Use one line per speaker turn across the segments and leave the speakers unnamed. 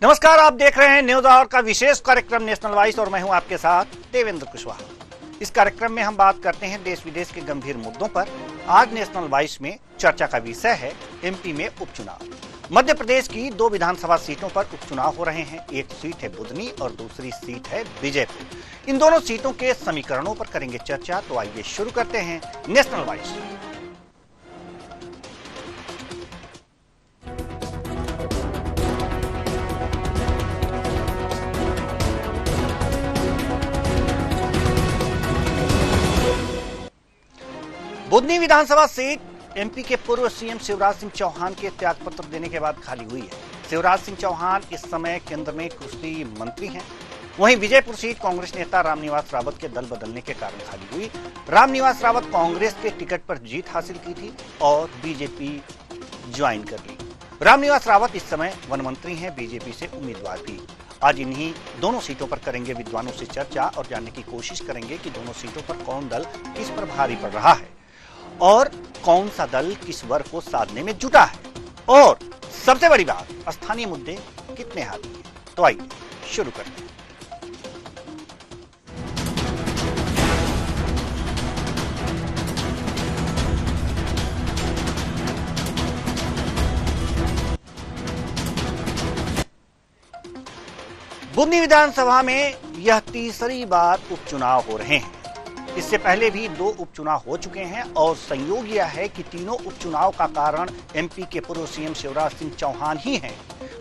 नमस्कार, आप देख रहे हैं न्यूज आवर का विशेष कार्यक्रम नेशनल वॉइस और मैं हूं आपके साथ देवेंद्र कुशवाहा। इस कार्यक्रम में हम बात करते हैं देश विदेश के गंभीर मुद्दों पर। आज नेशनल वॉइस में चर्चा का विषय है एमपी में उपचुनाव। मध्य प्रदेश की 2 विधानसभा सीटों पर उपचुनाव हो रहे हैं। एक सीट है बुधनी और दूसरी सीट है विजयपुर। इन दोनों सीटों के समीकरणों पर करेंगे चर्चा। तो आइए शुरू करते हैं नेशनल वॉइस। बुधनी विधानसभा सीट एमपी के पूर्व सीएम शिवराज सिंह चौहान के त्यागपत्र देने के बाद खाली हुई है। शिवराज सिंह चौहान इस समय केंद्र में कृषि मंत्री हैं। वहीं विजयपुर सीट कांग्रेस नेता रामनिवास रावत के दल बदलने के कारण खाली हुई। रामनिवास रावत कांग्रेस के टिकट पर जीत हासिल की थी और बीजेपी ज्वाइन कर ली। रामनिवास रावत इस समय वन मंत्री हैं, बीजेपी से उम्मीदवार भी। आज इन्हीं दोनों सीटों पर करेंगे विद्वानों से चर्चा और जानने की कोशिश करेंगे कि दोनों सीटों पर कौन दल किस पर भारी पड़ रहा है और कौन सा दल किस वर्ग को साधने में जुटा है, और सबसे बड़ी बात, स्थानीय मुद्दे कितने हावी हैं। तो आइए शुरू करते हैं। बुधनी विधानसभा में यह तीसरी बार उपचुनाव हो रहे हैं। इससे पहले भी 2 उपचुनाव हो चुके हैं और संयोग यह है कि तीनों उपचुनाव का कारण एमपी के पूर्व सीएम शिवराज सिंह चौहान ही हैं।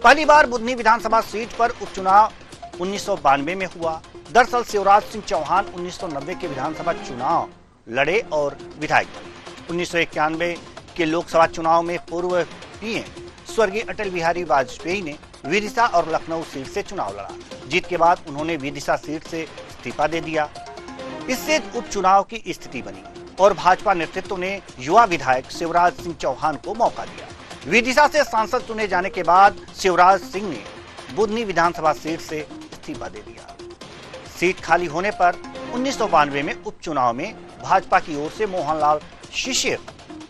पहली बार बुधनी विधानसभा सीट पर उपचुनाव 1992 में हुआ। दरअसल शिवराज सिंह चौहान 1990 के विधानसभा चुनाव लड़े और विधायक बने। 1991 के लोकसभा चुनाव में पूर्व पीएम स्वर्गीय अटल बिहारी वाजपेयी ने विदिशा और लखनऊ सीट से चुनाव लड़ा। जीत के बाद उन्होंने विदिशा सीट से इस्तीफा दे दिया। इससे उपचुनाव की स्थिति बनी और भाजपा नेतृत्व ने युवा विधायक शिवराज सिंह चौहान को मौका दिया। विदिशा से सांसद चुने जाने के बाद शिवराज सिंह ने बुधनी विधानसभा सीट से इस्तीफा दे दिया। सीट खाली होने पर 1992 में उपचुनाव में भाजपा की ओर से मोहनलाल शिशिर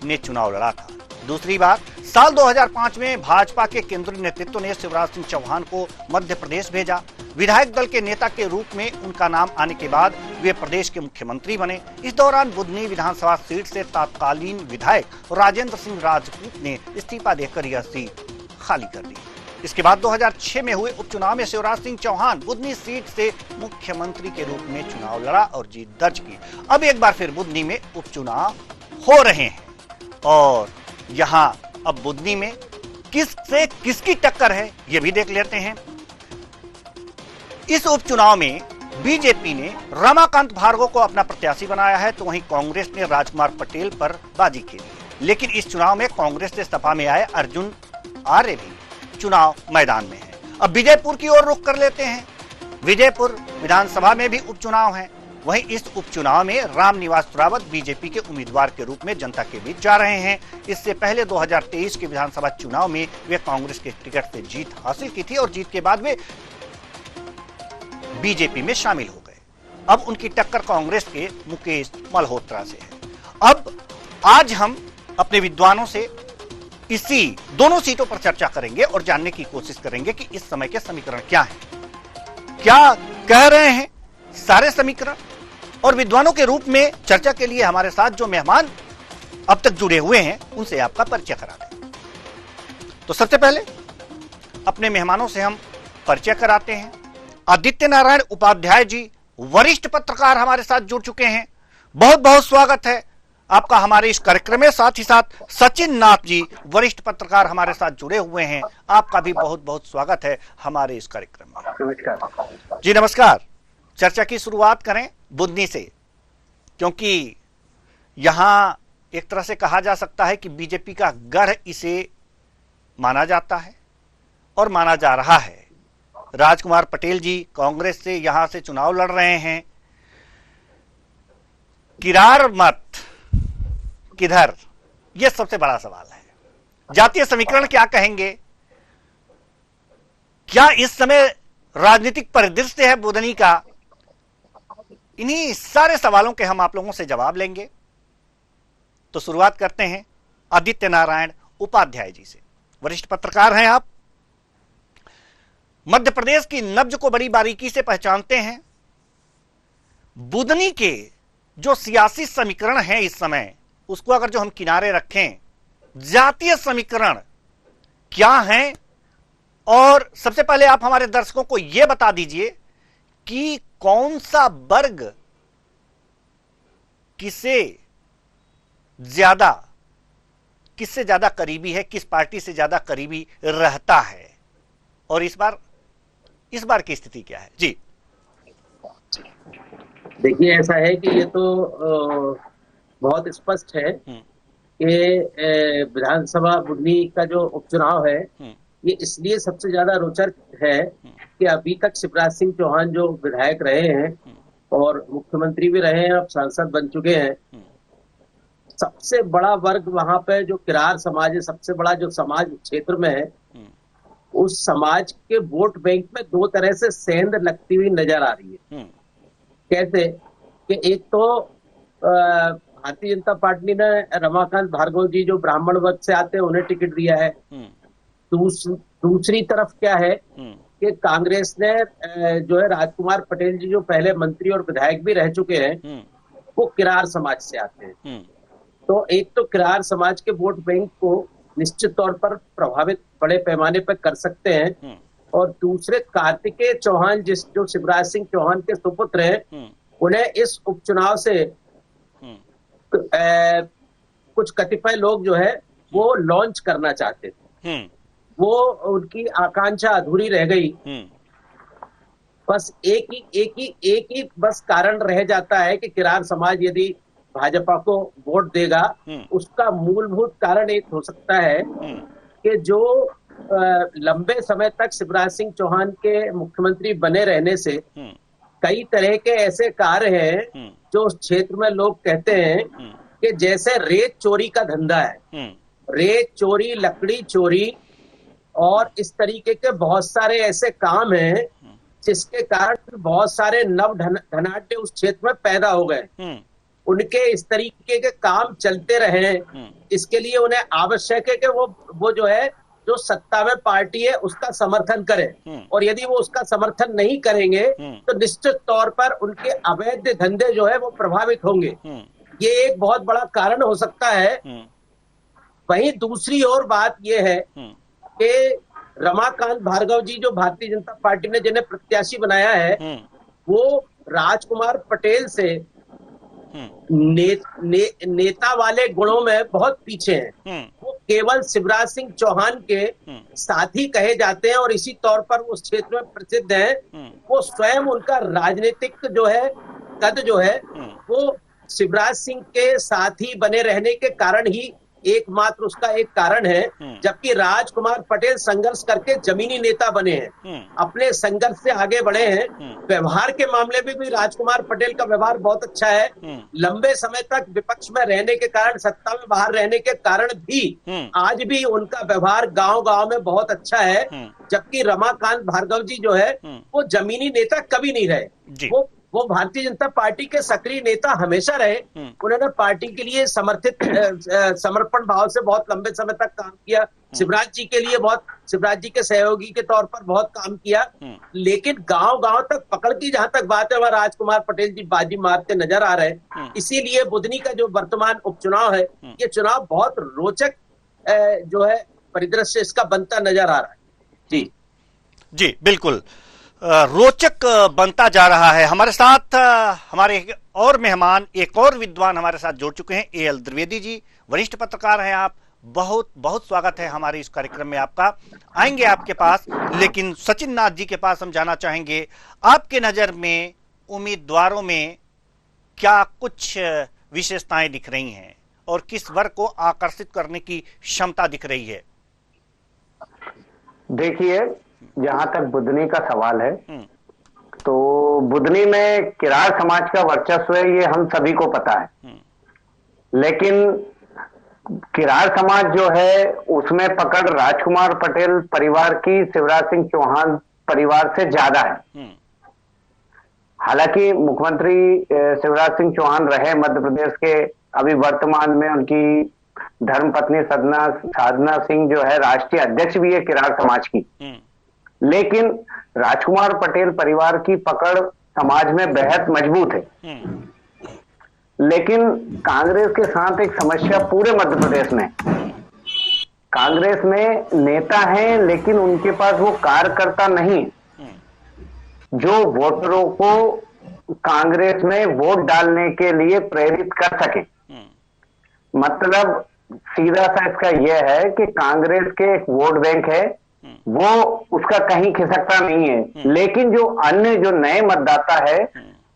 ने चुनाव लड़ा था। दूसरी बार साल 2005 में भाजपा के केंद्रीय नेतृत्व ने शिवराज सिंह चौहान को मध्य प्रदेश भेजा। विधायक दल के नेता के रूप में उनका नाम आने के बाद वे प्रदेश के मुख्यमंत्री बने। इस दौरान बुधनी विधानसभा सीट से तत्कालीन विधायक राजेंद्र सिंह राजपूत ने इस्तीफा देकर यह सीट खाली कर दी। इसके बाद 2006 में हुए उपचुनाव में शिवराज सिंह चौहान बुधनी सीट से मुख्यमंत्री के रूप में चुनाव लड़ा और जीत दर्ज की। अब एक बार फिर बुधनी में उपचुनाव हो रहे हैं और यहाँ अब बुधनी में किससे किसकी टक्कर है ये भी देख लेते हैं। इस उपचुनाव में बीजेपी ने रमाकांत भार्गव को अपना प्रत्याशी बनाया है, तो वहीं कांग्रेस ने राजकुमार पटेल पर बाजी खेली। लेकिन इस चुनाव में कांग्रेस से सपा में आए अर्जुन आर्य भी चुनाव मैदान में है। अब विजयपुर की ओर रुख कर लेते हैं। विजयपुर विधानसभा में भी उपचुनाव है। वहीं इस उपचुनाव में रामनिवास रावत बीजेपी के उम्मीदवार के रूप में जनता के बीच जा रहे हैं। इससे पहले 2023 के विधानसभा चुनाव में वे कांग्रेस के टिकट से जीत हासिल की थी और जीत के बाद वे बीजेपी में शामिल हो गए। अब उनकी टक्कर कांग्रेस के मुकेश मल्होत्रा से है। अब आज हम अपने विद्वानों से इसी दोनों सीटों पर चर्चा करेंगे और जानने की कोशिश करेंगे कि इस समय के समीकरण क्या हैं, क्या कह रहे हैं सारे समीकरण। और विद्वानों के रूप में चर्चा के लिए हमारे साथ जो मेहमान अब तक जुड़े हुए हैं उनसे आपका परिचय करा दें। तो सबसे पहले अपने मेहमानों से हम परिचय कराते हैं। आदित्य नारायण उपाध्याय जी वरिष्ठ पत्रकार हमारे साथ जुड़ चुके हैं। बहुत बहुत स्वागत है आपका हमारे इस कार्यक्रम में। साथ ही साथ सचिन नाथ जी वरिष्ठ पत्रकार हमारे साथ जुड़े हुए हैं। आपका भी बहुत बहुत स्वागत है हमारे इस कार्यक्रम में।
नमस्कार
जी नमस्कार। चर्चा की शुरुआत करें बुधनी से, क्योंकि यहां एक तरह से कहा जा सकता है कि बीजेपी का गढ़ इसे माना जाता है और माना जा रहा है। राजकुमार पटेल जी कांग्रेस से यहां से चुनाव लड़ रहे हैं। किरार मत किधर, यह सबसे बड़ा सवाल है। जातीय समीकरण क्या कहेंगे? क्या इस समय राजनीतिक परिदृश्य है बुधनी का? इन्हीं सारे सवालों के हम आप लोगों से जवाब लेंगे। तो शुरुआत करते हैं आदित्य नारायण उपाध्याय जी से। वरिष्ठ पत्रकार हैं आप। मध्य प्रदेश की नब्ज को बड़ी बारीकी से पहचानते हैं। बुदनी के जो सियासी समीकरण हैं इस समय, उसको अगर जो हम किनारे रखें, जातीय समीकरण क्या हैं, और सबसे पहले आप हमारे दर्शकों को यह बता दीजिए कि कौन सा वर्ग किससे ज्यादा करीबी है, किस पार्टी से ज्यादा करीबी रहता है, और इस बार की स्थिति क्या है? जी
देखिए, ऐसा है कि ये तो बहुत स्पष्ट है कि विधानसभा बुदनी का जो उपचुनाव है ये इसलिए सबसे ज्यादा रोचक है कि अभी तक शिवराज सिंह चौहान जो विधायक रहे हैं और मुख्यमंत्री भी रहे हैं, अब सांसद बन चुके हैं, सबसे बड़ा वर्ग वहां पे जो किरार समाज है, सबसे बड़ा जो समाज क्षेत्र में है, उस समाज के वोट बैंक में दो तरह से सेंध लगती हुई नजर आ रही है। कैसे कि एक तो भारतीय जनता पार्टी ने रमाकांत भार्गव जी जो ब्राह्मण वर्ग से आते हैं उन्हें टिकट दिया है। दूसरी तरफ क्या है कि कांग्रेस ने जो है राजकुमार पटेल जी जो पहले मंत्री और विधायक भी रह चुके हैं, वो किरार समाज से आते हैं। तो एक तो किरार समाज के वोट बैंक को निश्चित तौर पर प्रभावित बड़े पैमाने पर कर सकते हैं, और दूसरे कार्तिकेय चौहान जो शिवराज सिंह चौहान के सुपुत्र हैं, उन्हें इस उपचुनाव से कुछ कतिपय लोग जो है वो लॉन्च करना चाहते थे, वो उनकी आकांक्षा अधूरी रह गई। बस एक ही बस कारण रह जाता है कि किरार समाज यदि भाजपा को वोट देगा, उसका मूलभूत कारण एक हो सकता है कि जो लंबे समय तक शिवराज सिंह चौहान के मुख्यमंत्री बने रहने से कई तरह के ऐसे कार्य हैं जो उस क्षेत्र में लोग कहते हैं कि जैसे रेत चोरी का धंधा है, रेत चोरी, लकड़ी चोरी और इस तरीके के बहुत सारे ऐसे काम हैं जिसके कारण बहुत सारे नव धनाढ्य उस क्षेत्र में पैदा हो गए। उनके इस तरीके के काम चलते रहे, इसके लिए उन्हें आवश्यक है कि वो जो है जो सत्ता में पार्टी है उसका समर्थन करें, और यदि वो उसका समर्थन नहीं करेंगे तो निश्चित तौर पर उनके अवैध धंधे जो है वो प्रभावित होंगे। ये एक बहुत बड़ा कारण हो सकता है। वहीं दूसरी ओर बात यह है कि रमाकांत भार्गव जी जो भारतीय जनता पार्टी ने जिन्हें प्रत्याशी बनाया है, वो राजकुमार पटेल से नेता वाले गुणों में बहुत पीछे हैं। वो केवल शिवराज सिंह चौहान के साथी कहे जाते हैं और इसी तौर पर उस क्षेत्र में प्रसिद्ध हैं। वो स्वयं उनका राजनीतिक जो है कद जो है वो शिवराज सिंह के साथी बने रहने के कारण ही एकमात्र उसका एक कारण है, जबकि राजकुमार पटेल संघर्ष करके जमीनी नेता बने हैं, अपने संघर्ष से आगे बढ़े हैं। व्यवहार के मामले में भी राजकुमार पटेल का व्यवहार बहुत अच्छा है। लंबे समय तक विपक्ष में रहने के कारण, सत्ता में बाहर रहने के कारण भी आज भी उनका व्यवहार गांव-गांव में बहुत अच्छा है, जबकि रमाकांत भार्गव जी जो है वो जमीनी नेता कभी नहीं रहे। वो भारतीय जनता पार्टी के सक्रिय नेता हमेशा रहे। उन्होंने पार्टी के लिए समर्पण भाव से बहुत लंबे समय तक काम किया, शिवराज जी के लिए शिवराज जी के सहयोगी के तौर पर बहुत काम किया। लेकिन गांव-गांव तक पकड़ की जहां तक बात है, वह राजकुमार पटेल जी बाजी मारते नजर आ रहे हैं। इसीलिए बुदनी का जो वर्तमान उपचुनाव है, ये चुनाव बहुत रोचक जो है परिदृश्य इसका बनता नजर आ रहा है।
जी बिल्कुल रोचक बनता जा रहा है। हमारे साथ हमारे और मेहमान, एक और विद्वान हमारे साथ जुड़ चुके हैं, ए.एल. द्विवेदी जी, वरिष्ठ पत्रकार हैं आप। बहुत बहुत स्वागत है हमारे इस कार्यक्रम में आपका। आएंगे आपके पास, लेकिन सचिन नाथ जी के पास हम जाना चाहेंगे, आपके नजर में उम्मीदवारों में क्या कुछ विशेषताएं दिख रही हैं और किस वर्ग को आकर्षित करने की क्षमता दिख रही है?
देखिए, जहां तक बुदनी का सवाल है, तो बुदनी में किरार समाज का वर्चस्व है, ये हम सभी को पता है। लेकिन किरार समाज जो है उसमें पकड़ राजकुमार पटेल परिवार की शिवराज सिंह चौहान परिवार से ज्यादा है। हालांकि मुख्यमंत्री शिवराज सिंह चौहान रहे मध्य प्रदेश के, अभी वर्तमान में उनकी धर्मपत्नी साधना सिंह जो है राष्ट्रीय अध्यक्ष भी है किरार समाज की। लेकिन राजकुमार पटेल परिवार की पकड़ समाज में बेहद मजबूत है। लेकिन कांग्रेस के साथ एक समस्या पूरे मध्य प्रदेश में, कांग्रेस में नेता हैं लेकिन उनके पास वो कार्यकर्ता नहीं जो वोटरों को कांग्रेस में वोट डालने के लिए प्रेरित कर सके। मतलब सीधा सा इसका यह है कि कांग्रेस के एक वोट बैंक है, वो उसका कहीं खिसकता नहीं है, लेकिन जो अन्य जो नए मतदाता है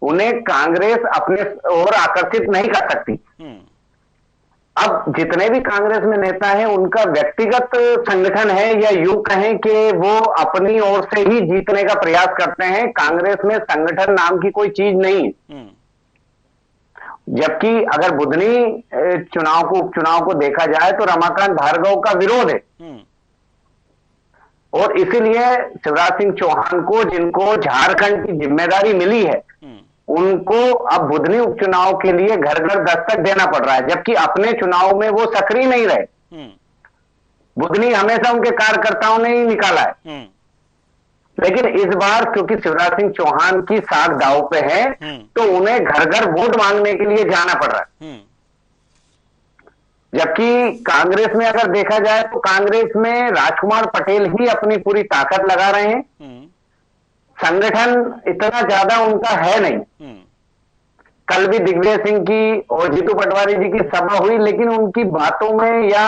उन्हें कांग्रेस अपने ओर आकर्षित नहीं कर सकती। अब जितने भी कांग्रेस में नेता हैं उनका व्यक्तिगत संगठन है, या यूं कहें कि वो अपनी ओर से ही जीतने का प्रयास करते हैं। कांग्रेस में संगठन नाम की कोई चीज नहीं है। जबकि अगर बुधनी उपचुनाव को देखा जाए तो रमाकांत भार्गव का विरोध है, और इसीलिए शिवराज सिंह चौहान को, जिनको झारखंड की जिम्मेदारी मिली है, उनको अब बुधनी उपचुनाव के लिए घर घर दस्तक देना पड़ रहा है, जबकि अपने चुनाव में वो सक्रिय नहीं रहे। बुधनी हमेशा उनके कार्यकर्ताओं ने ही निकाला है। लेकिन इस बार क्योंकि शिवराज सिंह चौहान की साख दांव पे है, तो उन्हें घर घर वोट मांगने के लिए जाना पड़ रहा है। जबकि कांग्रेस में अगर देखा जाए तो कांग्रेस में राजकुमार पटेल ही अपनी पूरी ताकत लगा रहे हैं। संगठन इतना ज्यादा उनका है नहीं। कल भी दिग्विजय सिंह की और जीतू पटवारी जी की सभा हुई, लेकिन उनकी बातों में या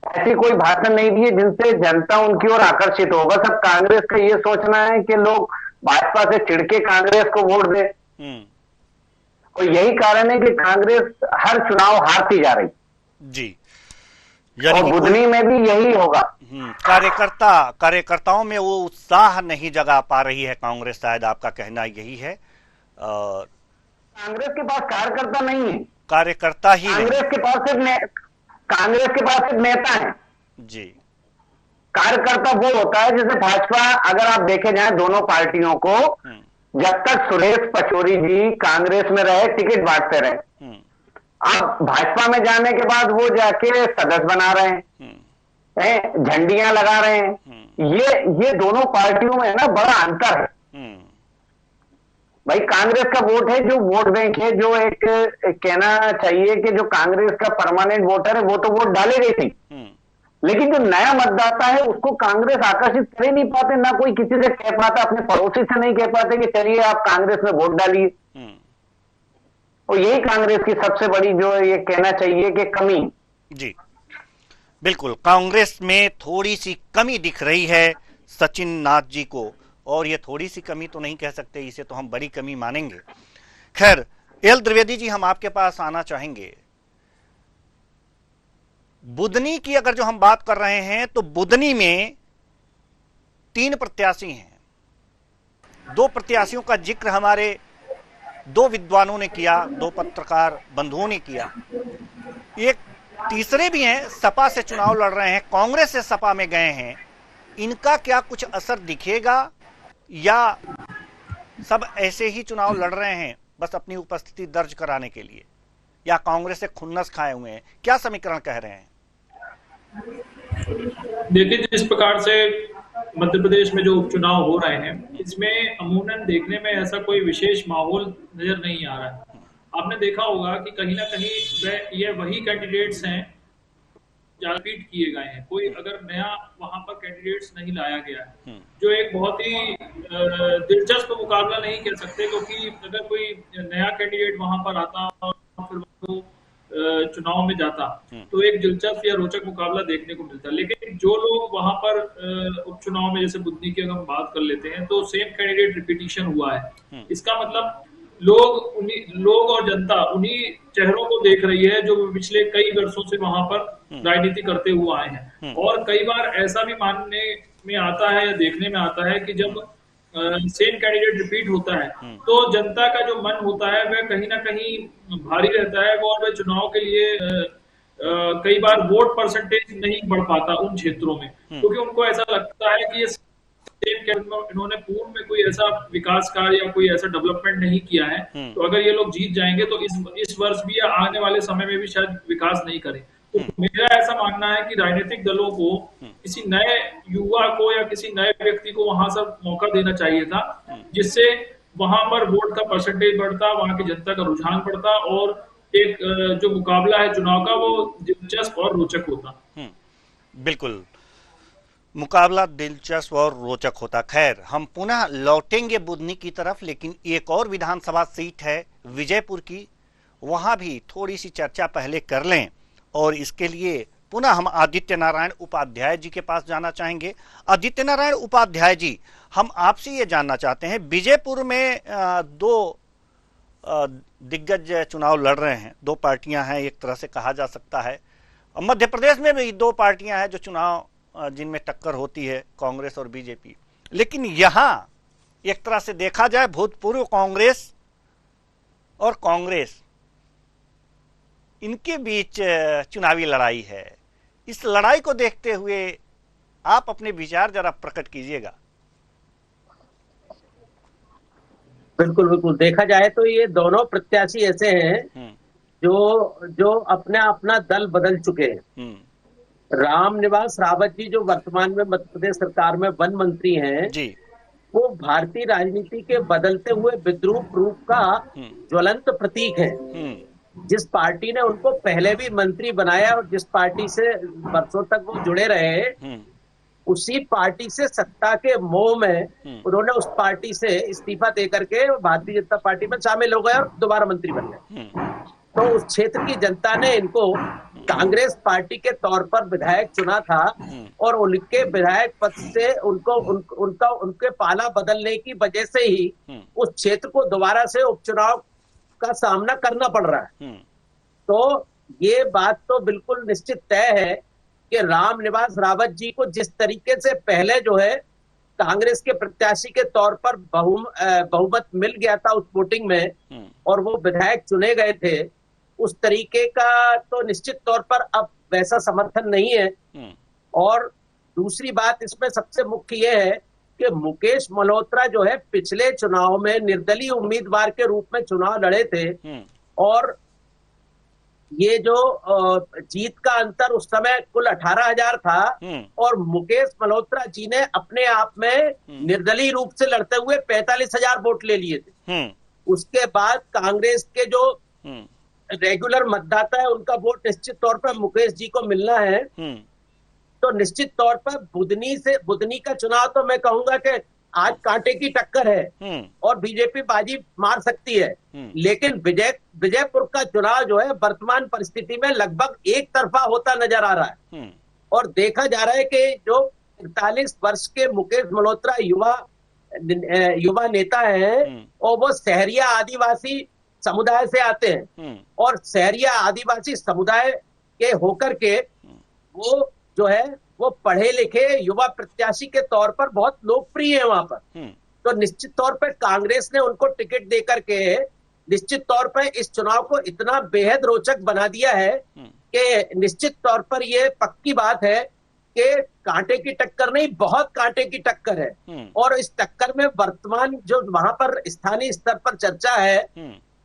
ऐसी कोई भाषण नहीं दिए जिनसे जनता उनकी ओर आकर्षित हो। बस अब कांग्रेस का ये सोचना है कि लोग भाजपा से चिढ़के कांग्रेस को वोट दें, और यही कारण है कि कांग्रेस हर चुनाव हारती जा रही
जी।
और बुधनी में भी यही होगा।
कार्यकर्ताओं में वो उत्साह नहीं जगा पा रही है कांग्रेस, शायद आपका कहना यही है।
कांग्रेस के पास कार्यकर्ता नहीं है,
कार्यकर्ता ही
कांग्रेस के पास सिर्फ नेता है
जी।
कार्यकर्ता वो होता है जैसे भाजपा, अगर आप देखे जाए दोनों पार्टियों को, जब तक सुरेश पचौरी जी कांग्रेस में रहे टिकट बांटते रहे। अब भाजपा में जाने के बाद वो जाके सदस्य बना रहे हैं, झंडियां लगा रहे हैं। ये दोनों पार्टियों में ना बड़ा अंतर है। भाई कांग्रेस का वोट है जो वोट बैंक है, जो एक कहना चाहिए कि जो कांग्रेस का परमानेंट वोटर है वो तो वोट डाले गई थी, लेकिन जो नया मतदाता है उसको कांग्रेस आकर्षित कर ही नहीं पाते। ना कोई किसी से कह पाता, अपने पड़ोसी से नहीं कह पाते कि चलिए आप कांग्रेस में वोट डालिए। और यही कांग्रेस की सबसे बड़ी जो ये कहना चाहिए कि कमी
जी। बिल्कुल, कांग्रेस में थोड़ी सी कमी दिख रही है सचिन नाथ जी को, और ये थोड़ी सी कमी तो नहीं कह सकते, इसे तो हम बड़ी कमी मानेंगे। खैर, एल द्विवेदी जी, हम आपके पास आना चाहेंगे। बुधनी की अगर जो हम बात कर रहे हैं तो बुधनी में 3 प्रत्याशी हैं। 2 प्रत्याशियों का जिक्र हमारे 2 विद्वानों ने किया, 2 पत्रकार बंधुओं ने किया। एक तीसरे भी हैं, सपा से चुनाव लड़ रहे हैं, कांग्रेस से सपा में गए हैं। इनका क्या कुछ असर दिखेगा, या सब ऐसे ही चुनाव लड़ रहे हैं बस अपनी उपस्थिति दर्ज कराने के लिए, या कांग्रेस से खुन्नस खाए हुए हैं? क्या समीकरण कह रहे हैं?
देखिए, जिस प्रकार से मध्य प्रदेश में जो उपचुनाव हो रहे हैं, इसमें अमूमन देखने में ऐसा कोई विशेष माहौल नजर नहीं आ रहा है। आपने देखा होगा कि कहीं ना कहीं ये वही कैंडिडेट्स हैं रिपीट किए गए हैं। कोई अगर नया वहां पर कैंडिडेट्स नहीं लाया गया है, जो एक बहुत ही दिलचस्प मुकाबला नहीं कह सकते, क्योंकि अगर कोई नया कैंडिडेट वहां पर आता और फिर वो चुनाव में जाता तो एक दिलचस्प या रोचक मुकाबला देखने को मिलता। लेकिन जो लोग वहां पर उपचुनाव में, जैसे बुधनी की अगर हम बात कर लेते हैं, तो सेम कैंडिडेट रिपीटिशन हुआ है। इसका मतलब लोग और जनता उन्हीं चेहरों को देख रही है जो पिछले कई वर्षों से वहां पर राजनीति करते हुए आए हैं। और कई बार ऐसा भी मानने में आता है या देखने में आता है कि जब सेम कैंडिडेट रिपीट होता है तो जनता का जो मन होता है वह कहीं ना कहीं भारी रहता है, और वह चुनाव के लिए कई बार वोट परसेंटेज नहीं बढ़ पाता उन क्षेत्रों में, क्योंकि उनको ऐसा लगता है कि ये इन्होंने पूर्व में कोई ऐसा विकास कार्य या कोई ऐसा डेवलपमेंट नहीं किया है, तो अगर ये लोग जीत जाएंगे तो इस वर्ष भी या आने वाले समय में भी शायद विकास नहीं करें। तो मेरा ऐसा मानना है कि राजनीतिक दलों को किसी नए युवा को या किसी नए व्यक्ति को वहां सब मौका देना चाहिए था, जिससे वहां पर वोट का परसेंटेज बढ़ता, वहां की जनता का रुझान बढ़ता और एक जो मुकाबला है चुनाव का वो दिलचस्प और रोचक होता।
बिल्कुल, मुकाबला दिलचस्प और रोचक होता। खैर, हम पुनः लौटेंगे बुधनी की तरफ, लेकिन एक और विधानसभा सीट है विजयपुर की, वहां भी थोड़ी सी चर्चा पहले कर लें और इसके लिए पुनः हम आदित्य नारायण उपाध्याय जी के पास जाना चाहेंगे। आदित्य नारायण उपाध्याय जी, हम आपसे ये जानना चाहते हैं, विजयपुर में दो दिग्गज चुनाव लड़ रहे हैं, दो पार्टियां हैं एक तरह से कहा जा सकता है। मध्य प्रदेश में भी दो पार्टियां हैं जो चुनाव जिनमें टक्कर होती है, कांग्रेस और बीजेपी। लेकिन यहां एक तरह से देखा जाए भूतपूर्व कांग्रेस और कांग्रेस, इनके बीच चुनावी लड़ाई है। इस लड़ाई को देखते हुए आप अपने विचार जरा प्रकट कीजिएगा।
बिल्कुल बिल्कुल, देखा जाए तो ये दोनों प्रत्याशी ऐसे हैं जो अपना अपना दल बदल चुके हैं। रामनिवास रावत जी जो वर्तमान में मध्य प्रदेश सरकार में वन मंत्री हैं जी, वो भारतीय राजनीति के बदलते हुए विद्रूप रूप का ज्वलंत प्रतीक है। जिस पार्टी ने उनको पहले भी मंत्री बनाया और जिस पार्टी से वर्षों तक वो जुड़े रहे, उसी पार्टी से सत्ता के मोह में उन्होंने उस पार्टी से इस्तीफा देकर के भारतीय जनता पार्टी में शामिल हो गए और दोबारा मंत्री बन गए। तो उस क्षेत्र की जनता ने इनको कांग्रेस पार्टी के तौर पर विधायक चुना था और उनके विधायक पद से उनके पाला बदलने की वजह से ही उस क्षेत्र को दोबारा से उपचुनाव का सामना करना पड़ रहा है। तो ये बात तो बिल्कुल निश्चित तय है कि रामनिवास रावत जी को जिस तरीके से पहले जो है कांग्रेस के प्रत्याशी के तौर पर बहुमत मिल गया था उस वोटिंग में और वो विधायक चुने गए थे, उस तरीके का तो निश्चित तौर पर अब वैसा समर्थन नहीं है। और दूसरी बात इसमें सबसे मुख्य ये है कि मुकेश मल्होत्रा जो है पिछले चुनाव में निर्दलीय उम्मीदवार के रूप में चुनाव लड़े थे और ये जो जीत का अंतर उस समय कुल 18,000 था और मुकेश मल्होत्रा जी ने अपने आप में निर्दलीय रूप से लड़ते हुए 45,000 वोट ले लिए थे। उसके बाद कांग्रेस के जो रेगुलर मतदाता है उनका वोट निश्चित तौर पर मुकेश जी को मिलना है। तो निश्चित तौर पर बुधनी का चुनाव तो मैं कहूंगा कि आज कांटे की टक्कर है और बीजेपी बाजी मार सकती है, लेकिन विजयपुर का चुनाव जो है वर्तमान परिस्थिति में लगभग एक तरफा होता नजर आ रहा है। और देखा जा रहा है कि जो 41 वर्ष के मुकेश मल्होत्रा युवा नेता है और वो सहरिया आदिवासी समुदाय से आते हैं और सहरिया आदिवासी समुदाय के होकर के वो जो है वो पढ़े लिखे युवा प्रत्याशी के तौर पर बहुत लोकप्रिय है वहां पर। तो निश्चित तौर पर कांग्रेस ने उनको टिकट देकर के निश्चित तौर पर इस चुनाव को इतना बेहद रोचक बना दिया है कि निश्चित तौर पर ये पक्की बात है कि कांटे की टक्कर नहीं, बहुत कांटे की टक्कर है। और इस टक्कर में वर्तमान जो वहां पर स्थानीय स्तर पर चर्चा है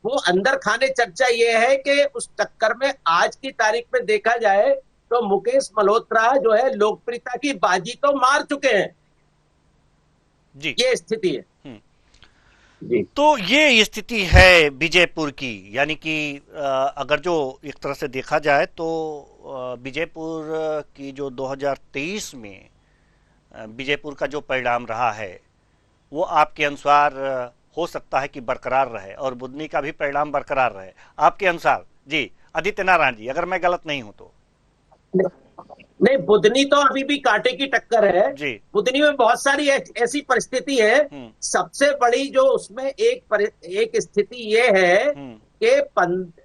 वो अंदर खाने चर्चा ये है कि उस टक्कर में आज की तारीख में देखा जाए तो मुकेश मल्होत्रा जो है लोकप्रियता की बाजी तो मार चुके हैं जी, ये स्थिति है जी।
तो ये स्थिति है विजयपुर की, यानी कि अगर जो एक तरह से देखा जाए तो विजयपुर की जो 2023 में विजयपुर का जो परिणाम रहा है वो आपके अनुसार हो सकता है कि बरकरार रहे और बुधनी का भी परिणाम बरकरार रहे आपके अनुसार जी आदित्य नारायण जी, अगर मैं गलत नहीं हूं तो।
नहीं, बुधनी तो अभी भी कांटे की टक्कर है जी। बुधनी में बहुत सारी ऐसी परिस्थिति है। सबसे बड़ी जो उसमें एक स्थिति ये है कि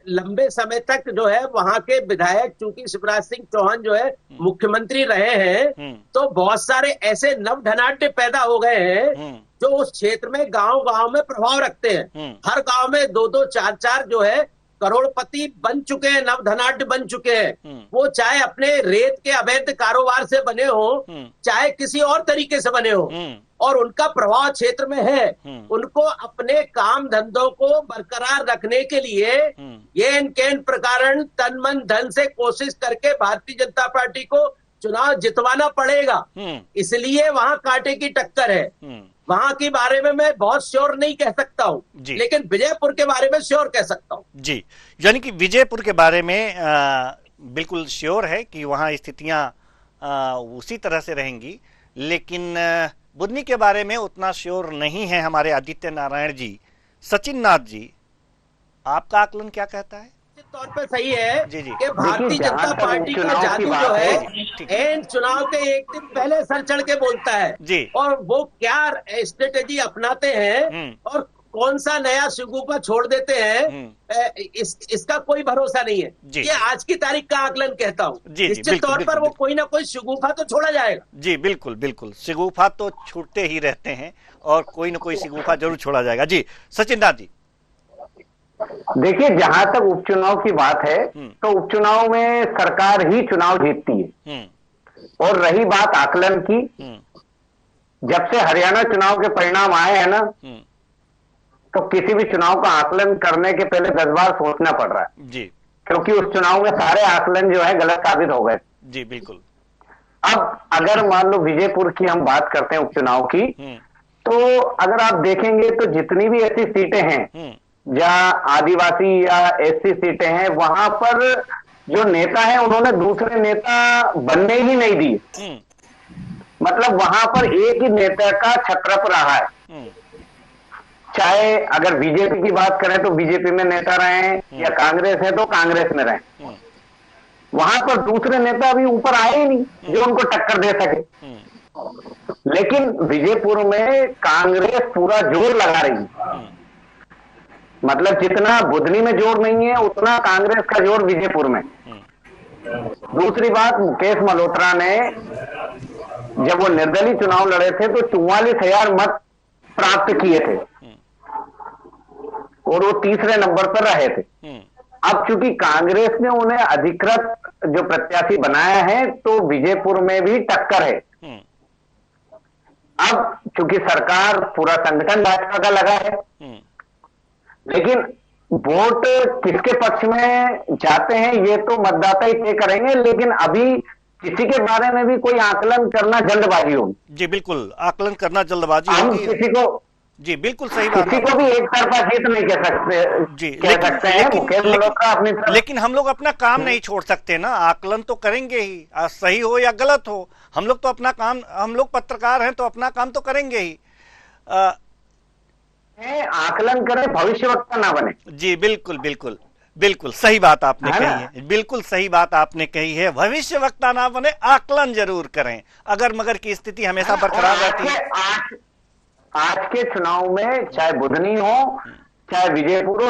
लंबे समय तक जो है वहां के विधायक चूंकि शिवराज सिंह चौहान जो है मुख्यमंत्री रहे हैं तो बहुत सारे ऐसे नवधनाढ्य पैदा हो गए हैं जो उस क्षेत्र में गांव में प्रभाव रखते हैं। हर गांव में 2-2, 4-4 जो है करोड़पति बन चुके हैं, नवधनाढ्य बन चुके हैं। वो चाहे अपने रेत के अवैध कारोबार से बने हो चाहे किसी और तरीके से बने हो, और उनका प्रभाव क्षेत्र में है, उनको अपने काम धंधों को बरकरार रखने के लिए ये केन प्रकार तन मन धन से कोशिश करके भारतीय जनता पार्टी को चुनाव जितवाना पड़ेगा। इसलिए वहां कांटे की टक्कर है। वहां के बारे में मैं बहुत श्योर नहीं कह सकता हूं, लेकिन विजयपुर के बारे में श्योर कह सकता हूं।
जी, यानी कि विजयपुर के बारे में बिल्कुल श्योर है कि वहां स्थितियां उसी तरह से रहेंगी, लेकिन बुधनी के बारे में उतना श्योर नहीं है हमारे आदित्य नारायण जी। सचिन नाथ जी, आपका आकलन क्या कहता है?
तौर पे सही है
जी जी।
कि भारतीय जनता पार्टी का जादू जो है एन चुनाव के एक दिन पहले सर चढ़ के बोलता है
जी, और
वो क्या स्ट्रेटेजी अपनाते हैं और कौन सा नया शिगुफा छोड़ देते हैं, इसका कोई भरोसा नहीं है। ये आज की तारीख का आकलन कहता हूँ। निश्चित तौर पर वो कोई ना कोई शिगुफा तो छोड़ा जाएगा।
जी बिल्कुल बिल्कुल, शिगुफा तो छूटते ही रहते हैं और कोई ना कोई शिगुफा जरूर छोड़ा जाएगा। जी सचिन नाथ जी।
देखिए, जहां तक उपचुनाव की बात है तो उपचुनाव में सरकार ही चुनाव जीतती है। और रही बात आकलन की, जब से हरियाणा चुनाव के परिणाम आए हैं ना, तो किसी भी चुनाव का आकलन करने के पहले 10 बार सोचना पड़ रहा है
जी,
क्योंकि उस चुनाव में सारे आकलन जो है गलत साबित हो गए।
जी बिल्कुल।
अब अगर मान लो विजयपुर की हम बात करते हैं उपचुनाव की, तो अगर आप देखेंगे तो जितनी भी ऐसी सीटें हैं जहां आदिवासी या एससी सीटें हैं, वहां पर जो नेता है उन्होंने दूसरे नेता बनने ही नहीं दिए। मतलब वहां पर एक ही नेता का छत्रप रहा है। चाहे अगर बीजेपी की बात करें तो बीजेपी में नेता रहे हैं, या कांग्रेस है तो कांग्रेस में रहे। वहां पर दूसरे नेता भी ऊपर आए ही नहीं जो उनको टक्कर दे सके। लेकिन विजयपुर में कांग्रेस पूरा जोर लगा रही है। मतलब जितना बुधनी में जोर नहीं है उतना कांग्रेस का जोर विजयपुर में। दूसरी बात, मुकेश मल्होत्रा ने जब वो निर्दलीय चुनाव लड़े थे तो 44,000 मत प्राप्त किए थे और वो तीसरे नंबर पर रहे थे। अब चूंकि कांग्रेस ने उन्हें अधिकृत जो प्रत्याशी बनाया है तो विजयपुर में भी टक्कर है। अब चूंकि सरकार पूरा संगठन भाजपा का लगा है, लेकिन वोट किसके पक्ष में जाते हैं ये तो मतदाता ही तय करेंगे। लेकिन अभी किसी के बारे में भी कोई आकलन करना जल्दबाजी होगी। जी
बिल्कुल, आकलन करना जल्दबाजी
होगी। हम किसी को
जी बिल्कुल सही बात,
किसी को भी एक तरफा जीत नहीं कह सकते जी,
लेकिन हम लोग अपना काम नहीं छोड़ सकते ना। आकलन तो करेंगे ही, सही हो या गलत हो। हम लोग तो अपना काम, हम लोग पत्रकार हैं तो अपना काम तो करेंगे ही।
आकलन करें, भविष्यवक्ता ना बने।
जी बिल्कुल बिल्कुल बिल्कुल सही बात आपने कही है। बिल्कुल सही बात आपने कही है, भविष्यवक्ता ना बने, आकलन जरूर करें। अगर मगर की स्थिति हमेशा बरकरार रहती है।
आज के चुनाव में चाहे बुधनी हो चाहे विजयपुर हो,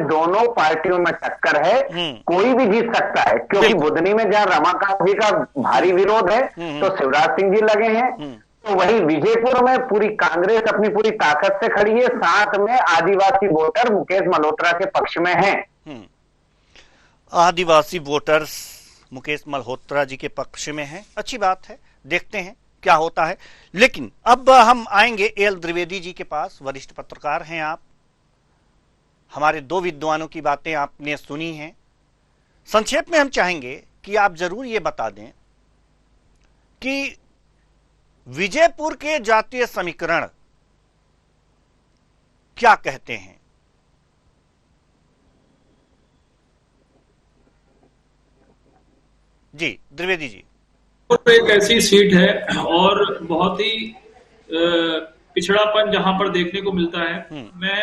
दोनों पार्टियों में टक्कर है। कोई भी जीत सकता है, क्योंकि बुधनी में जहां रमाकांत जी का भारी विरोध है तो शिवराज सिंह जी लगे हैं, तो वही विजयपुर में पूरी कांग्रेस अपनी पूरी ताकत से खड़ी है। साथ में आदिवासी वोटर मुकेश मल्होत्रा के पक्ष में हैं।
आदिवासी वोटर्स मुकेश मल्होत्रा जी के पक्ष में हैं, अच्छी बात है। देखते हैं क्या होता है। लेकिन अब हम आएंगे एल द्विवेदी जी के पास। वरिष्ठ पत्रकार हैं आप, हमारे दो विद्वानों की बातें आपने सुनी हैं। संक्षेप में हम चाहेंगे कि आप जरूर ये बता दें कि विजयपुर के जातीय समीकरण क्या कहते हैं। जी द्विवेदी जी।
एक ऐसी सीट है और बहुत ही पिछड़ापन जहां पर देखने को मिलता है। मैं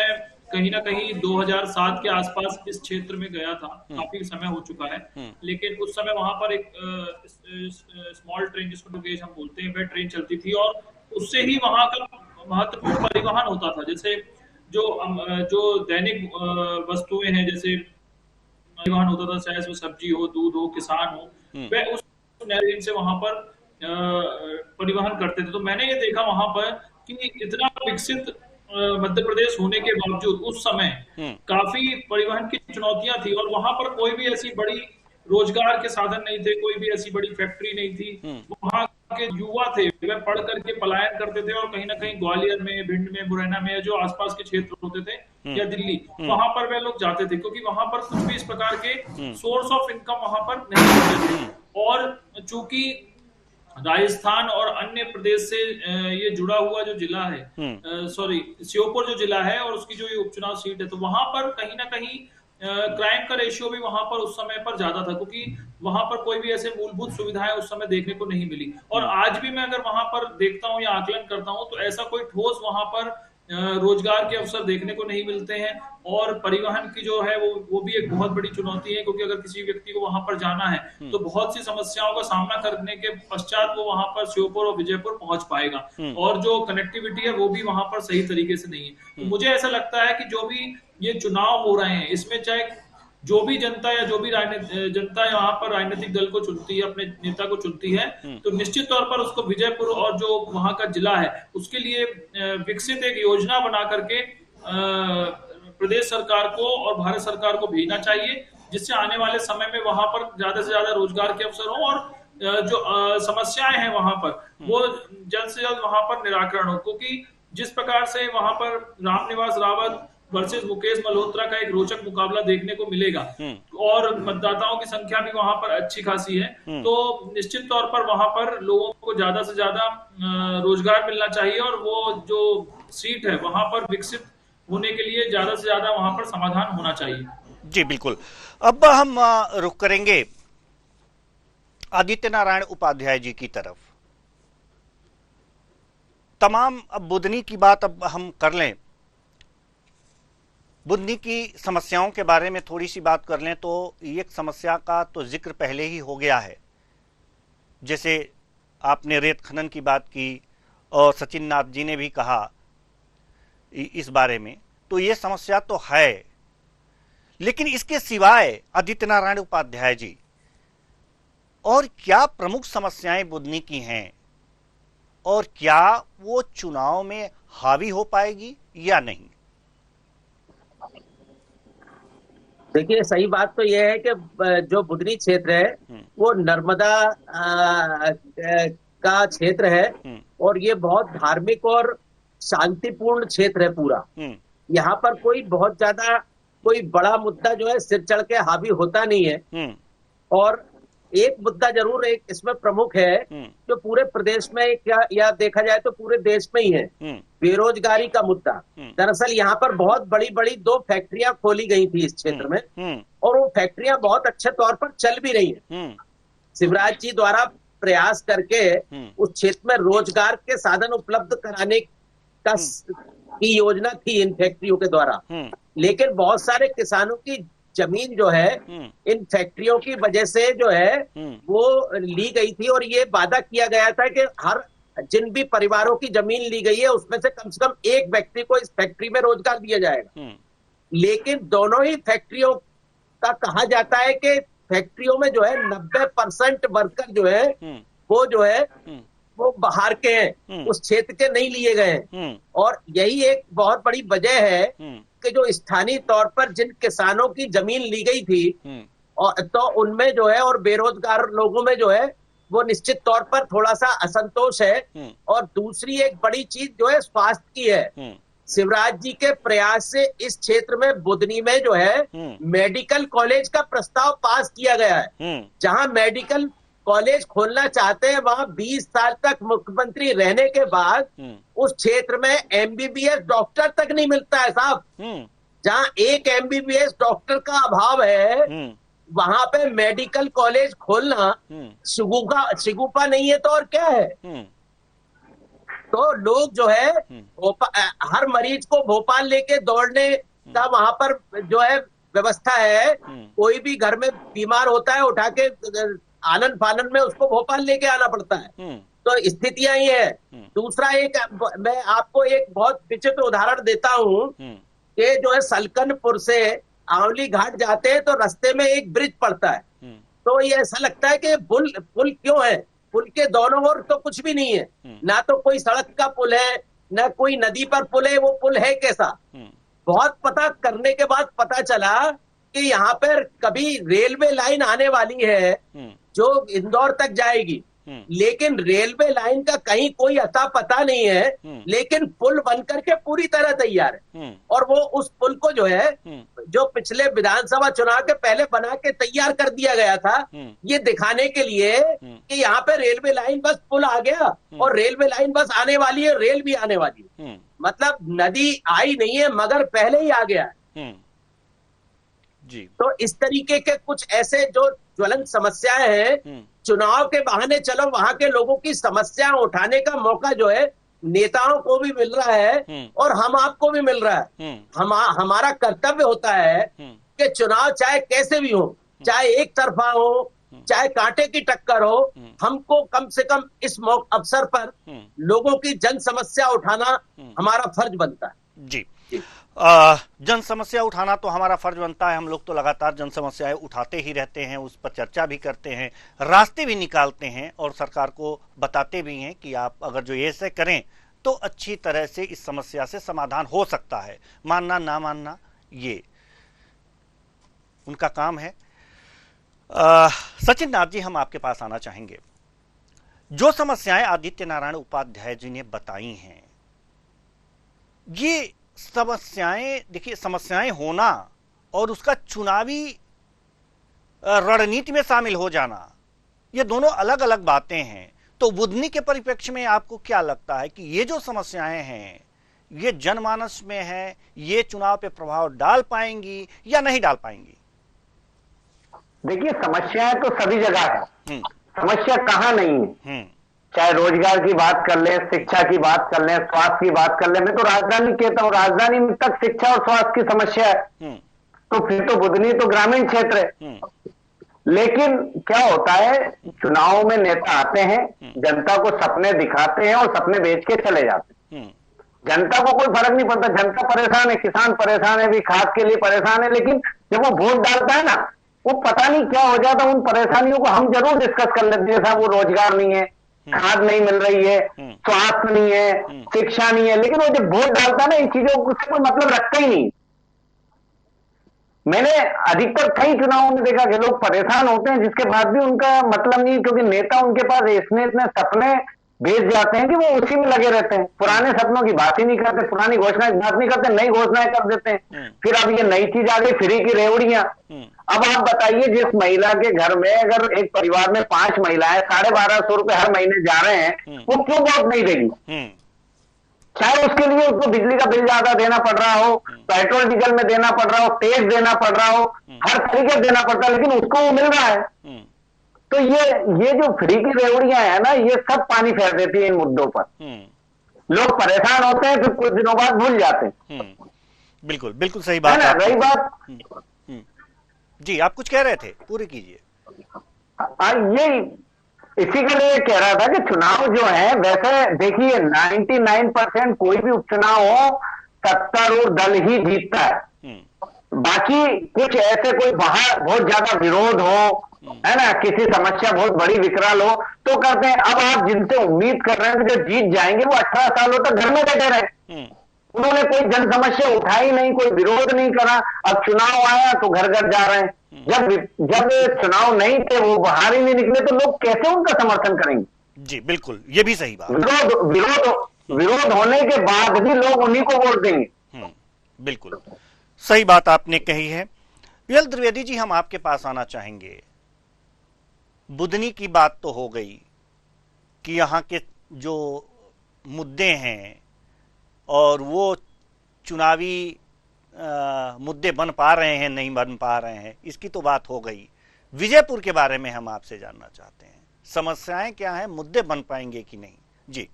कहीं ना कहीं 2007 के आसपास इस क्षेत्र में गया था, काफी समय हो चुका है, लेकिन उस समय वहां पर एक स्मॉल ट्रेन जिसको गेज हम बोलते हैं, वह ट्रेन चलती थी और उससे ही वहां का महत्वपूर्ण परिवहन होता था। जैसे जो दैनिक वस्तुएं हैं, जैसे परिवहन होता था, चाहे उसमें सब्जी हो, दूध हो, किसान हो, वह उस ट्रेन से वहां पर परिवहन करते थे। तो मैंने ये देखा वहां पर कि इतना विकसित मध्य प्रदेश होने के बावजूद उस समय काफी परिवहन की चुनौतियां थी और वहां पर कोई भी ऐसी बड़ी रोजगार के साधन नहीं थे, कोई भी ऐसी बड़ी फैक्ट्री नहीं थी। वहां के युवा थे वे पढ़ करके पलायन करते थे और कहीं ना कहीं ग्वालियर में, भिंड में, मुरैना में, जो आसपास के क्षेत्र होते थे या दिल्ली, वहां पर वे लोग जाते थे, क्योंकि वहां पर कुछ भी इस प्रकार के सोर्स ऑफ इनकम वहां पर नहीं होते थे। और चूंकि राजस्थान और अन्य प्रदेश से ये जुड़ा हुआ जो जिला है, श्योपुर जो जिला है और उसकी जो ये उपचुनाव सीट है, तो वहां पर कहीं ना कहीं क्राइम का रेशियो भी वहां पर उस समय पर ज्यादा था, क्योंकि वहां पर कोई भी ऐसे मूलभूत सुविधाएं उस समय देखने को नहीं मिली। और आज भी मैं अगर वहां पर देखता हूं या आकलन करता हूं तो ऐसा कोई ठोस वहां पर रोजगार के अवसर देखने को नहीं मिलते हैं। और परिवहन की जो है वो भी एक बहुत बड़ी चुनौती है, क्योंकि अगर किसी व्यक्ति को वहां पर जाना है तो बहुत सी समस्याओं का सामना करने के पश्चात वो वहां पर श्योपुर और विजयपुर पहुंच पाएगा, और जो कनेक्टिविटी है वो भी वहां पर सही तरीके से नहीं है। तो मुझे ऐसा लगता है कि जो भी ये चुनाव हो रहे हैं, इसमें चाहे जो भी जनता या जो भी जनता यहाँ पर राजनीतिक दल को चुनती है, अपने नेता को चुनती है, तो निश्चित तौर पर उसको विजयपुर और जो वहां का जिला है उसके लिए विकसित एक योजना बना करके प्रदेश सरकार को और भारत सरकार को भेजना चाहिए, जिससे आने वाले समय में वहां पर ज्यादा से ज्यादा रोजगार के अवसर हो और जो समस्याएं हैं वहां पर वो जल्द से जल्द वहां पर निराकरण हो। क्योंकि जिस प्रकार से वहां पर रामनिवास रावत वर्सेस मुकेश मल्होत्रा का एक रोचक मुकाबला देखने को मिलेगा और मतदाताओं की संख्या भी वहां पर अच्छी खासी है, तो निश्चित तौर पर वहां पर लोगों को ज्यादा से ज्यादा रोजगार मिलना चाहिए और वो जो सीट है वहां पर विकसित होने के लिए ज्यादा से ज्यादा वहां पर समाधान होना चाहिए।
जी बिल्कुल। अब हम रुख करेंगे आदित्य नारायण उपाध्याय जी की तरफ। तमाम अब बुदनी की बात अब हम कर लें, बुदनी की समस्याओं के बारे में थोड़ी सी बात कर लें तो एक समस्या का तो जिक्र पहले ही हो गया है, जैसे आपने रेत खनन की बात की और सचिन नाथ जी ने भी कहा इस बारे में, तो ये समस्या तो है। लेकिन इसके सिवाय आदित्य नारायण उपाध्याय जी और क्या प्रमुख समस्याएं बुदनी की हैं और क्या वो चुनाव में हावी हो पाएगी या नहीं?
देखिए, सही बात तो यह है कि जो बुदनी क्षेत्र है वो नर्मदा का क्षेत्र है और ये बहुत धार्मिक और शांतिपूर्ण क्षेत्र है पूरा। यहाँ पर कोई बहुत ज्यादा कोई बड़ा मुद्दा जो है सिर चढ़ के हावी होता नहीं है। और एक मुद्दा जरूर एक इसमें प्रमुख है जो पूरे प्रदेश में क्या या देखा जाए तो पूरे देश में ही है, बेरोजगारी का मुद्दा। दरअसल यहाँ पर बहुत बड़ी बड़ी 2 फैक्ट्रियां खोली गई थी इस क्षेत्र में और वो फैक्ट्रियां बहुत अच्छे तौर पर चल भी रही हैं। शिवराज जी द्वारा प्रयास करके उस क्षेत्र में रोजगार के साधन उपलब्ध कराने का की योजना थी इन फैक्ट्रियों के द्वारा। लेकिन बहुत सारे किसानों की जमीन जो है इन फैक्ट्रियों की वजह से जो है वो ली गई थी और ये वादा किया गया था कि हर जिन भी परिवारों की जमीन ली गई है उसमें से कम एक व्यक्ति को इस फैक्ट्री में रोजगार दिया जाएगा। लेकिन दोनों ही फैक्ट्रियों का कहा जाता है कि फैक्ट्रियों में जो है 90% वर्कर जो है वो जो है वो बाहर के हैं, उस क्षेत्र के नहीं लिए गए हैं। और यही एक बहुत बड़ी वजह है कि जो स्थानीय तौर पर जिन किसानों की जमीन ली गई थी और तो उनमें जो है और बेरोजगार लोगों में जो है वो निश्चित तौर पर थोड़ा सा असंतोष है। और दूसरी एक बड़ी चीज जो है स्वास्थ्य की है। शिवराज जी के प्रयास से इस क्षेत्र में बुदनी में जो है मेडिकल कॉलेज का प्रस्ताव पास किया गया है। जहां मेडिकल कॉलेज खोलना चाहते हैं वहां 20 साल तक मुख्यमंत्री रहने के बाद उस क्षेत्र में एमबीबीएस डॉक्टर तक नहीं मिलता है साहब। जहां एक एमबीबीएस डॉक्टर का अभाव है वहां पे मेडिकल कॉलेज खोलना शिगुफा नहीं है तो और क्या है। तो लोग जो है हर मरीज को भोपाल लेके दौड़ने का वहां पर जो है व्यवस्था है। कोई भी घर में बीमार होता है उठा के आनंद फानन में उसको भोपाल लेके आना पड़ता है। तो स्थितियां ही है। दूसरा एक मैं आपको एक बहुत विचित्र उदाहरण देता हूं कि जो है सलकनपुर से आंवली घाट जाते हैं तो रास्ते में एक ब्रिज पड़ता है। तो ये ऐसा लगता है कि पुल क्यों है, पुल के दोनों ओर तो कुछ भी नहीं है, ना तो कोई सड़क का पुल है ना कोई नदी पर पुल है, वो पुल है कैसा। बहुत पता करने के बाद पता चला कि यहाँ पर कभी रेलवे लाइन आने वाली है जो इंदौर तक जाएगी लेकिन रेलवे लाइन का कहीं कोई अता पता नहीं है, लेकिन पुल बन करके पूरी तरह तैयार है। और वो उस पुल को जो है, जो पिछले विधानसभा चुनाव के पहले बना के तैयार कर दिया गया था, ये दिखाने के लिए कि यहाँ पे रेलवे लाइन बस पुल आ गया और रेलवे लाइन बस आने वाली है, रेल भी आने वाली है। मतलब नदी आई नहीं है मगर पहले ही आ गया है।
जी।
तो इस तरीके के कुछ ऐसे जो ज्वलंत समस्याएं हैं, चुनाव के बहाने चलो वहां के लोगों की समस्याएं उठाने का मौका जो है नेताओं को भी मिल रहा है और हम आपको भी मिल रहा है। हमारा कर्तव्य होता है कि चुनाव चाहे कैसे भी हो, चाहे एक तरफा हो, चाहे कांटे की टक्कर हो, हमको कम से कम इस अवसर पर लोगों की जन समस्या उठाना हमारा फर्ज बनता है।
जी। जन समस्या उठाना तो हमारा फर्ज बनता है। हम लोग तो लगातार जन समस्याएं उठाते ही रहते हैं, उस पर चर्चा भी करते हैं, रास्ते भी निकालते हैं और सरकार को बताते भी हैं कि आप अगर जो ऐसे करें तो अच्छी तरह से इस समस्या से समाधान हो सकता है। मानना ना मानना ये उनका काम है। सचिन नाथ जी, हम आपके पास आना चाहेंगे। जो समस्याएं आदित्य नारायण उपाध्याय जी ने बताई हैं, ये समस्याएं, देखिए समस्याएं होना और उसका चुनावी रणनीति में शामिल हो जाना, ये दोनों अलग अलग बातें हैं। तो बुधनी के परिप्रेक्ष्य में आपको क्या लगता है कि ये जो समस्याएं हैं ये जनमानस में है, ये चुनाव पे प्रभाव डाल पाएंगी या नहीं डाल पाएंगी?
देखिए, समस्याएं तो सभी जगह है, समस्या कहाँ नहीं है। चाहे रोजगार की बात कर ले, शिक्षा की बात कर ले, स्वास्थ्य की बात कर ले। मैं तो राजधानी कहता हूँ, राजधानी में तक शिक्षा और स्वास्थ्य की समस्या है, तो फिर तो बुधनी तो ग्रामीण क्षेत्र है। लेकिन क्या होता है, चुनाव में नेता आते हैं, जनता को सपने दिखाते हैं और सपने बेच के चले जाते हैं। जनता को कोई फर्क नहीं पड़ता, जनता परेशान है, किसान परेशान है, भी खाद के लिए परेशान है। लेकिन जब वो वोट डालता है ना, वो पता नहीं क्या हो जाता, उन परेशानियों को हम जरूर डिस्कस कर लेते हैं। साहब, वो रोजगार नहीं है, खाद नहीं मिल रही है, स्वास्थ्य नहीं है, शिक्षा नहीं है। लेकिन वो जब वोट डालता है ना, इन चीजों को कोई मतलब रखता ही नहीं। मैंने अधिकतर कई चुनावों में देखा कि लोग परेशान होते हैं, जिसके बाद भी उनका मतलब नहीं, क्योंकि नेता उनके पास इतने सपने भेज जाते हैं कि वो उसी में लगे रहते हैं। पुराने सपनों की बात ही नहीं करते, पुरानी घोषणा की बात नहीं करते, नई घोषणाएं कर देते हैं। फिर अब ये नई चीज आ गई, फ्री की रेवड़ियां। अब आप बताइए, जिस महिला के घर में अगर एक परिवार में 5 महिलाएं 1250 रुपए हर महीने जा रहे हैं, वो क्यों वोट नहीं देगी? चाहे उसके लिए उसको बिजली का बिल ज्यादा देना पड़ रहा हो, पेट्रोल डीजल में देना पड़ रहा हो, टैक्स देना पड़ रहा हो, हर तरीके देना पड़ता है, लेकिन उसको वो मिल रहा है। तो ये जो फ्री की रेवड़ियां है ना, ये सब पानी फेर देती है इन मुद्दों पर। लोग परेशान होते हैं, फिर कुछ दिनों बाद भूल जाते हैं।
बिल्कुल बिल्कुल सही बात है।
रही बात
जी, आप कुछ कह रहे थे, पूरी कीजिए।
ये इसी के लिए कह रहा था कि चुनाव जो है, वैसे देखिए 99% कोई भी उपचुनाव हो, सत्तारूढ़ दल ही जीतता है। बाकी कुछ ऐसे कोई बाहर बहुत ज्यादा विरोध हो, है ना, किसी समस्या बहुत बड़ी विकराल हो, तो करते हैं। अब आप जिनसे उम्मीद कर रहे हैं कि जो जीत जाएंगे, वो 18 सालों तक घर में बैठे रहे, उन्होंने कोई जन समस्या उठाई नहीं, कोई विरोध नहीं करा। अब चुनाव आया तो घर घर जा रहे हैं। जब चुनाव नहीं थे, वो बाहर ही नहीं निकले, तो लोग कैसे उनका समर्थन करेंगे?
जी बिल्कुल, ये भी सही बात।
विरोध होने के बाद भी लोग उन्हीं को वोट देंगे।
बिल्कुल सही बात आपने कही है। वियल द्विवेदी जी, हम आपके पास आना चाहेंगे। बुधनी की बात तो हो गई कि यहाँ के जो मुद्दे हैं और वो चुनावी मुद्दे बन पा रहे हैं नहीं बन पा रहे हैं, इसकी तो बात हो गई। विजयपुर के बारे में हम आपसे जानना चाहते हैं, समस्याएं क्या हैं, मुद्दे बन पाएंगे कि नहीं? जी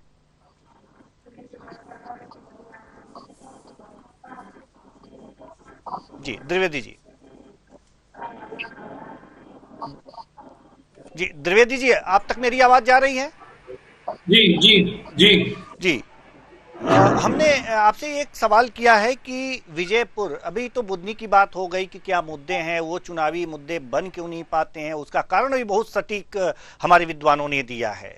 जी द्विवेदी जी। जी द्विवेदी जी, आप तक मेरी आवाज जा रही है?
जी जी जी
जी। हमने आपसे एक सवाल किया है कि विजयपुर, अभी तो बुधनी की बात हो गई कि क्या मुद्दे हैं, वो चुनावी मुद्दे बन क्यों नहीं पाते हैं, उसका कारण भी बहुत सटीक हमारे विद्वानों ने दिया है।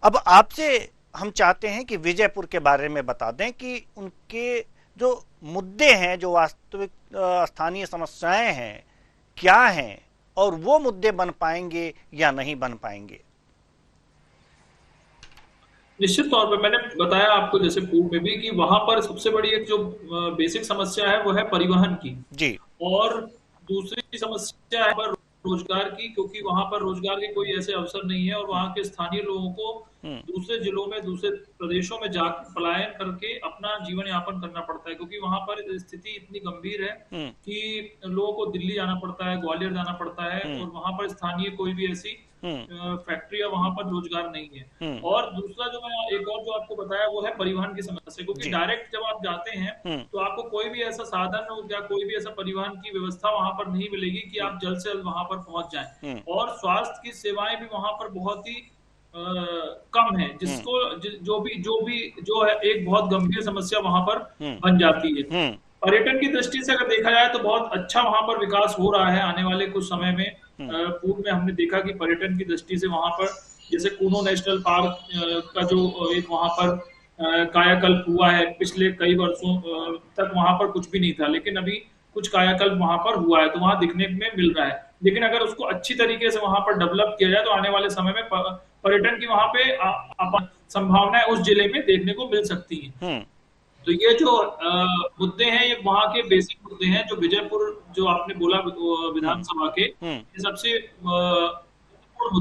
अब आपसे हम चाहते हैं कि विजयपुर के बारे में बता दें कि उनके जो मुद्दे हैं, जो वास्तविक स्थानीय समस्याएं हैं, क्या हैं और वो मुद्दे बन पाएंगे या नहीं बन पाएंगे?
निश्चित तौर पे मैंने बताया आपको जैसे पूर्व में भी कि वहां पर सबसे बड़ी एक जो बेसिक समस्या है वो है परिवहन की
जी।
और दूसरी समस्या है पर रोजगार की, क्योंकि वहां पर रोजगार के कोई ऐसे अवसर नहीं है और वहां के स्थानीय लोगों को दूसरे जिलों में दूसरे प्रदेशों में जा पलायन करके अपना जीवन यापन करना पड़ता है, क्योंकि वहां पर स्थिति इतनी गंभीर है कि लोगों को दिल्ली जाना पड़ता है, ग्वालियर जाना पड़ता है और वहां पर स्थानीय कोई भी ऐसी फैक्ट्री या वहां पर रोजगार नहीं है। और दूसरा जो मैं एक और जो आपको बताया वो है परिवहन की समस्या, क्योंकि डायरेक्ट जब आप जाते हैं तो आपको कोई भी ऐसा साधन या कोई भी ऐसा परिवहन की व्यवस्था वहां पर नहीं मिलेगी कि आप जल्द से जल्द वहां पर पहुंच जाएं। और स्वास्थ्य की सेवाएं भी वहां पर बहुत ही कम है, जिसको जो है एक बहुत गंभीर समस्या वहां पर बन जाती है। पर्यटन की दृष्टि से अगर देखा जाए तो बहुत अच्छा वहां पर विकास हो रहा है आने वाले कुछ समय में। पूर्व में हमने देखा कि पर्यटन की दृष्टि से वहां पर जैसे कूनो नेशनल पार्क का जो एक वहां पर कायाकल्प हुआ है पिछले कई वर्षों तक वहां पर कुछ भी नहीं था, लेकिन अभी कुछ कायाकल्प वहां पर हुआ है तो वहां दिखने में मिल रहा है। लेकिन अगर उसको अच्छी तरीके से वहां पर डेवलप किया जाए तो आने वाले समय में पर्यटन की वहां पे संभावनाएं उस जिले में देखने को मिल सकती हैं। तो ये जो मुद्दे हैं ये वहां के बेसिक मुद्दे हैं जो विजयपुर जो आपने बोला विधानसभा के सबसे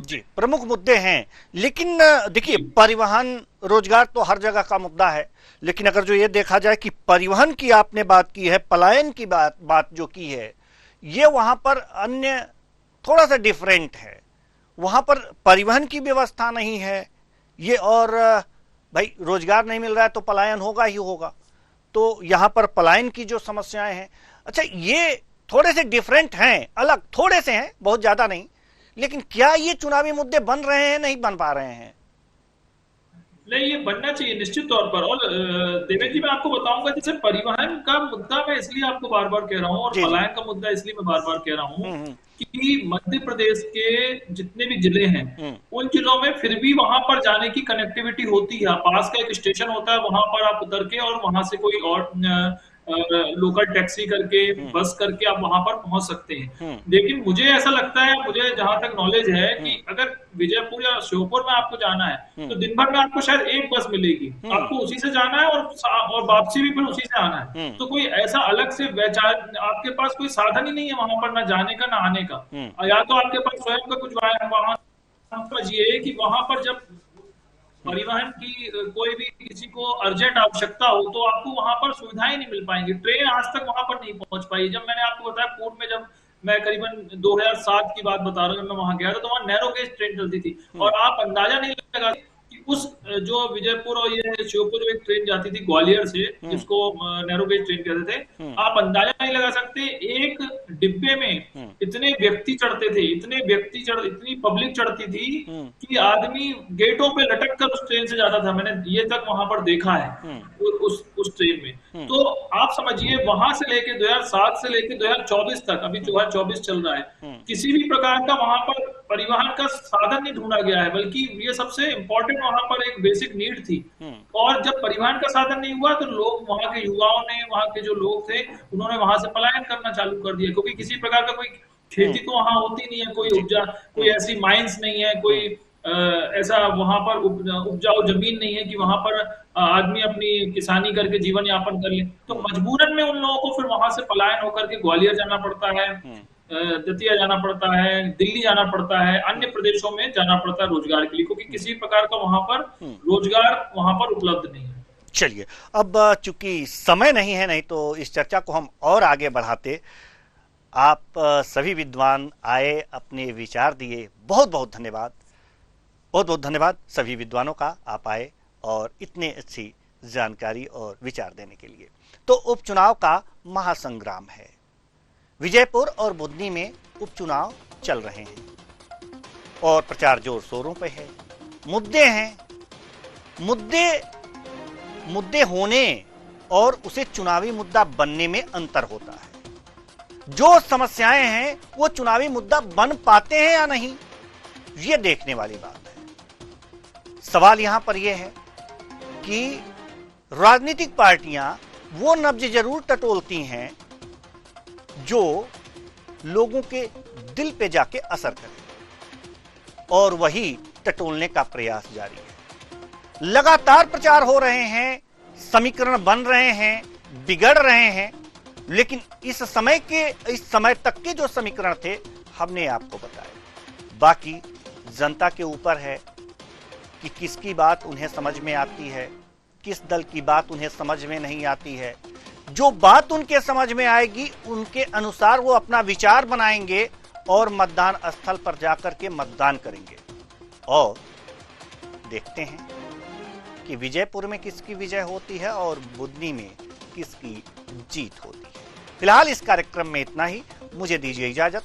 जी प्रमुख मुद्दे हैं। लेकिन देखिए परिवहन रोजगार तो हर जगह का मुद्दा है, लेकिन अगर जो ये देखा जाए कि परिवहन की आपने बात की है, पलायन की बात जो की है, ये वहां पर अन्य थोड़ा सा डिफरेंट है। वहां पर परिवहन की व्यवस्था नहीं है ये, और भाई रोजगार नहीं मिल रहा है तो पलायन होगा ही होगा। तो यहां पर पलायन की जो समस्याएं हैं, अच्छा ये थोड़े से डिफरेंट हैं, अलग थोड़े से हैं, बहुत ज्यादा नहीं, लेकिन क्या ये चुनावी मुद्दे बन रहे हैं, नहीं बन पा रहे हैं?
नहीं, ये बनना चाहिए निश्चित तौर पर। और देवेंद्र जी मैं आपको बताऊंगा जैसे परिवहन का मुद्दा मैं इसलिए आपको बार बार कह रहा हूँ और पलायन का मुद्दा इसलिए मैं बार बार कह रहा हूँ कि मध्य प्रदेश के जितने भी जिले हैं उन जिलों में फिर भी वहां पर जाने की कनेक्टिविटी होती है। पास का एक स्टेशन होता है, वहां पर आप उतर के और वहां से कोई और लोकल टैक्सी करके बस करके आप वहां पर पहुंच सकते हैं। लेकिन मुझे ऐसा लगता है, मुझे जहां तक नॉलेज है कि अगर विजयपुर या श्योपुर में आपको जाना है तो दिन भर में आपको शायद एक बस मिलेगी, आपको उसी से जाना है और वापसी भी फिर उसी से आना है। तो कोई ऐसा अलग से आपके पास कोई साधन ही नहीं है वहां पर ना जाने का ना आने का। या तो आपके पास स्वयं का कुछ वाहन, समझिए कि वहां पर जब परिवहन की कोई भी किसी को अर्जेंट आवश्यकता हो तो आपको वहां पर सुविधाएं नहीं मिल पाएंगी। ट्रेन आज तक वहां पर नहीं पहुंच पाई। जब मैंने आपको बताया पूर्व में जब मैं करीबन 2007 की बात बता रहा हूँ, जब मैं वहां गया था तो वहां नैरो गेज ट्रेन चलती थी और आप अंदाजा नहीं लगा कि उस जो विजयपुर और ये श्योपुर जो एक ट्रेन जाती थी ग्वालियर से जिसको नैरो गेज ट्रेन कहते थे, आप अंदाजा नहीं लगा सकते एक डिब्बे में इतने व्यक्ति चढ़ते थे, इतनी पब्लिक चढ़ती थी कि आदमी गेटों पे लटक कर उस ट्रेन से जाता था। मैंने ये तक वहां पर देखा है उस ट्रेन में। तो आप समझिए वहां से लेके 2007 से लेके 2024 तक, अभी 2024 चल रहा है, किसी भी प्रकार का वहां पर परिवहन का साधन नहीं ढूंढा गया है, बल्कि ये सबसे इंपॉर्टेंट वहां पर एक बेसिक नीड थी। और जब परिवहन का साधन नहीं हुआ तो लोग, वहां के युवाओं ने, वहां के जो लोग थे उन्होंने वहां से पलायन करना चालू कर दिया, क्योंकि किसी प्रकार का कोई खेती तो वहां होती नहीं है, कोई ऐसी माइंस नहीं है, कोई ऐसा वहां पर उपजाऊ जमीन नहीं है कि वहां पर आदमी अपनी किसानी करके जीवन यापन कर ले। तो मजबूरन में उन लोगों को फिर वहां से पलायन होकर के ग्वालियर जाना पड़ता है, दतिया जाना पड़ता है, दिल्ली जाना पड़ता है, अन्य प्रदेशों में जाना पड़ता है रोजगार के लिए, क्योंकि किसी प्रकार का वहां पर रोजगार वहां पर उपलब्ध नहीं है।
चलिए, अब चूंकि समय नहीं है, नहीं तो इस चर्चा को हम और आगे बढ़ाते। आप सभी विद्वान आए, अपने विचार दिए, बहुत बहुत धन्यवाद। बहुत बहुत धन्यवाद सभी विद्वानों का, आप आए और इतने अच्छी जानकारी और विचार देने के लिए। तो उपचुनाव का महासंग्राम है, विजयपुर और बुधनी में उपचुनाव चल रहे हैं और प्रचार जोर शोरों पे है। मुद्दे हैं, मुद्दे होने और उसे चुनावी मुद्दा बनने में अंतर होता है। जो समस्याएं हैं वो चुनावी मुद्दा बन पाते हैं या नहीं, ये देखने वाली बात है। सवाल यहां पर यह है कि राजनीतिक पार्टियां वो नब्ज जरूर टटोलती हैं जो लोगों के दिल पे जाके असर करे, और वही टटोलने का प्रयास जारी है। लगातार प्रचार हो रहे हैं, समीकरण बन रहे हैं, बिगड़ रहे हैं, लेकिन इस समय तक के जो समीकरण थे हमने आपको बताया। बाकी जनता के ऊपर है कि किसकी बात उन्हें समझ में आती है, किस दल की बात उन्हें समझ में नहीं आती है। जो बात उनके समझ में आएगी उनके अनुसार वो अपना विचार बनाएंगे और मतदान स्थल पर जाकर के मतदान करेंगे। और देखते हैं कि विजयपुर में किसकी विजय होती है और बुदनी में किसकी जीत होती है। फिलहाल इस कार्यक्रम में इतना ही। मुझे दीजिए इजाजत।